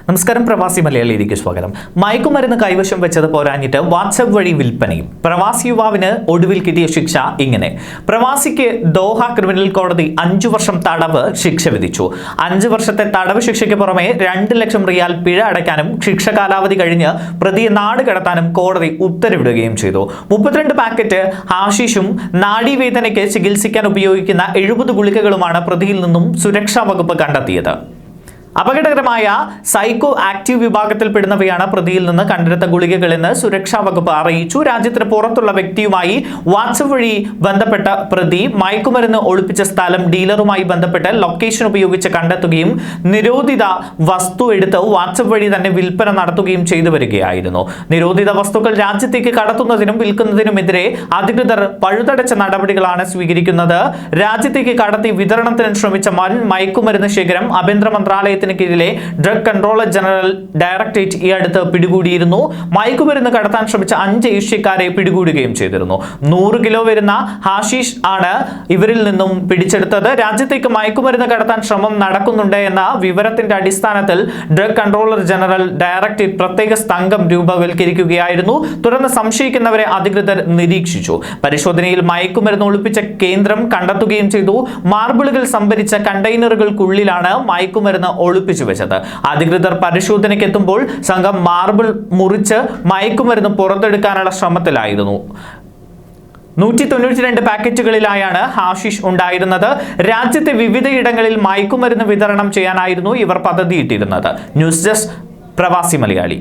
നമസ്കാരം, പ്രവാസി മലയാളിയിലേക്ക് സ്വാഗതം. മയക്കുമരുന്ന് കൈവശം വെച്ചത് പോരാഞ്ഞിട്ട് വാട്സ്ആപ്പ് വഴി വിൽപ്പനയും. പ്രവാസി യുവാവിന് ഒടുവിൽ കിട്ടിയ ശിക്ഷ ഇങ്ങനെ. പ്രവാസിക്ക് ദോഹ ക്രിമിനൽ കോടതി 5 വർഷം തടവ് ശിക്ഷ വിധിച്ചു. 5 വർഷത്തെ തടവ് ശിക്ഷയ്ക്ക് പുറമെ 2 ലക്ഷം റിയാൽ പിഴ അടയ്ക്കാനും ശിക്ഷ കാലാവധി കഴിഞ്ഞ് പ്രതിയെ നാട് കടത്താനും കോടതി ഉത്തരവിടുകയും ചെയ്തു. 32 പാക്കറ്റ് ഹാഷിഷും നാഡീവേദനയ്ക്ക് ചികിത്സിക്കാൻ ഉപയോഗിക്കുന്ന 70 ഗുളികകളുമാണ് പ്രതിയിൽ നിന്നും സുരക്ഷാ വകുപ്പ് കണ്ടെത്തിയത്. അപകടകരമായ സൈക്കോ ആക്റ്റീവ് വിഭാഗത്തിൽപ്പെടുന്നവയാണ് പ്രതിയിൽ നിന്ന് കണ്ടെടുത്ത ഗുളികകളെന്ന് സുരക്ഷാ വകുപ്പ് അറിയിച്ചു. രാജ്യത്തിന് പുറത്തുള്ള വ്യക്തിയുമായി വാട്സ്ആപ്പ് വഴി ബന്ധപ്പെട്ട പ്രതി മയക്കുമരുന്ന് ഒളിപ്പിച്ച സ്ഥലം ഡീലറുമായി ബന്ധപ്പെട്ട് ലൊക്കേഷൻ ഉപയോഗിച്ച് കണ്ടെത്തുകയും നിരോധിത വസ്തു എടുത്ത് വാട്സ്ആപ്പ് വഴി തന്നെ വിൽപ്പന നടത്തുകയും ചെയ്തു വരികയായിരുന്നു. നിരോധിത വസ്തുക്കൾ രാജ്യത്തേക്ക് കടത്തുന്നതിനും വിൽക്കുന്നതിനുമെതിരെ അധികൃതർ പഴുതടച്ച നടപടികളാണ് സ്വീകരിക്കുന്നത്. രാജ്യത്തേക്ക് കടത്തി വിതരണത്തിന് ശ്രമിച്ച വൻ മയക്കുമരുന്ന് ശേഖരം ആഭ്യന്തര മന്ത്രാലയത്തിന് കീഴിലെ ഡ്രഗ് കൺട്രോളർ ജനറൽ ഡയറക്ടറേറ്റ് ഈ അടുത്ത് പിടികൂടിയിരുന്നു. മയക്കുമരുന്ന് കടത്താൻ ശ്രമിച്ച 5 ഏഷ്യക്കാരെ പിടികൂടുകയും ചെയ്തിരുന്നു. 100 കിലോ വരുന്ന ഹാഷിഷ് ആണ് ഇവരിൽ നിന്നും പിടിച്ചെടുത്തത്. രാജ്യത്തേക്ക് മയക്കുമരുന്ന് കടത്താൻ ശ്രമം നടക്കുന്നുണ്ട് എന്ന വിവരത്തിന്റെ അടിസ്ഥാനത്തിൽ ഡ്രഗ് കൺട്രോളർ ജനറൽ ഡയറക്ടറേറ്റ് പ്രത്യേക സംഘം രൂപവൽക്കരിക്കുകയായിരുന്നു. തുടർന്ന് സംശയിക്കുന്നവരെ അധികൃതർ നിരീക്ഷിച്ചു. പരിശോധനയിൽ മയക്കുമരുന്ന് ഒളിപ്പിച്ച കേന്ദ്രം കണ്ടെത്തുകയും ചെയ്തു. മാർബിളുകൾ സംഭരിച്ച കണ്ടെയ്നറുകൾക്കുള്ളിലാണ് മയക്കുമരുന്ന് ഒളിപ്പിച്ചു വെച്ചത്. അധികൃതർ പരിശോധനയ്ക്ക് എത്തുമ്പോൾ സംഘം മാർബിൾ മുറിച്ച് മയക്കുമരുന്ന് പുറത്തെടുക്കാനുള്ള ശ്രമത്തിലായിരുന്നു. 192 പാക്കറ്റുകളിലായാണ് ഹാഷിഷ് ഉണ്ടായിരുന്നത്. രാജ്യത്തെ വിവിധയിടങ്ങളിൽ മയക്കുമരുന്ന് വിതരണം ചെയ്യാനായിരുന്നു ഇവർ പദ്ധതിയിട്ടിരുന്നത്. ന്യൂസ് ഡെസ്ക്, പ്രവാസി മലയാളി.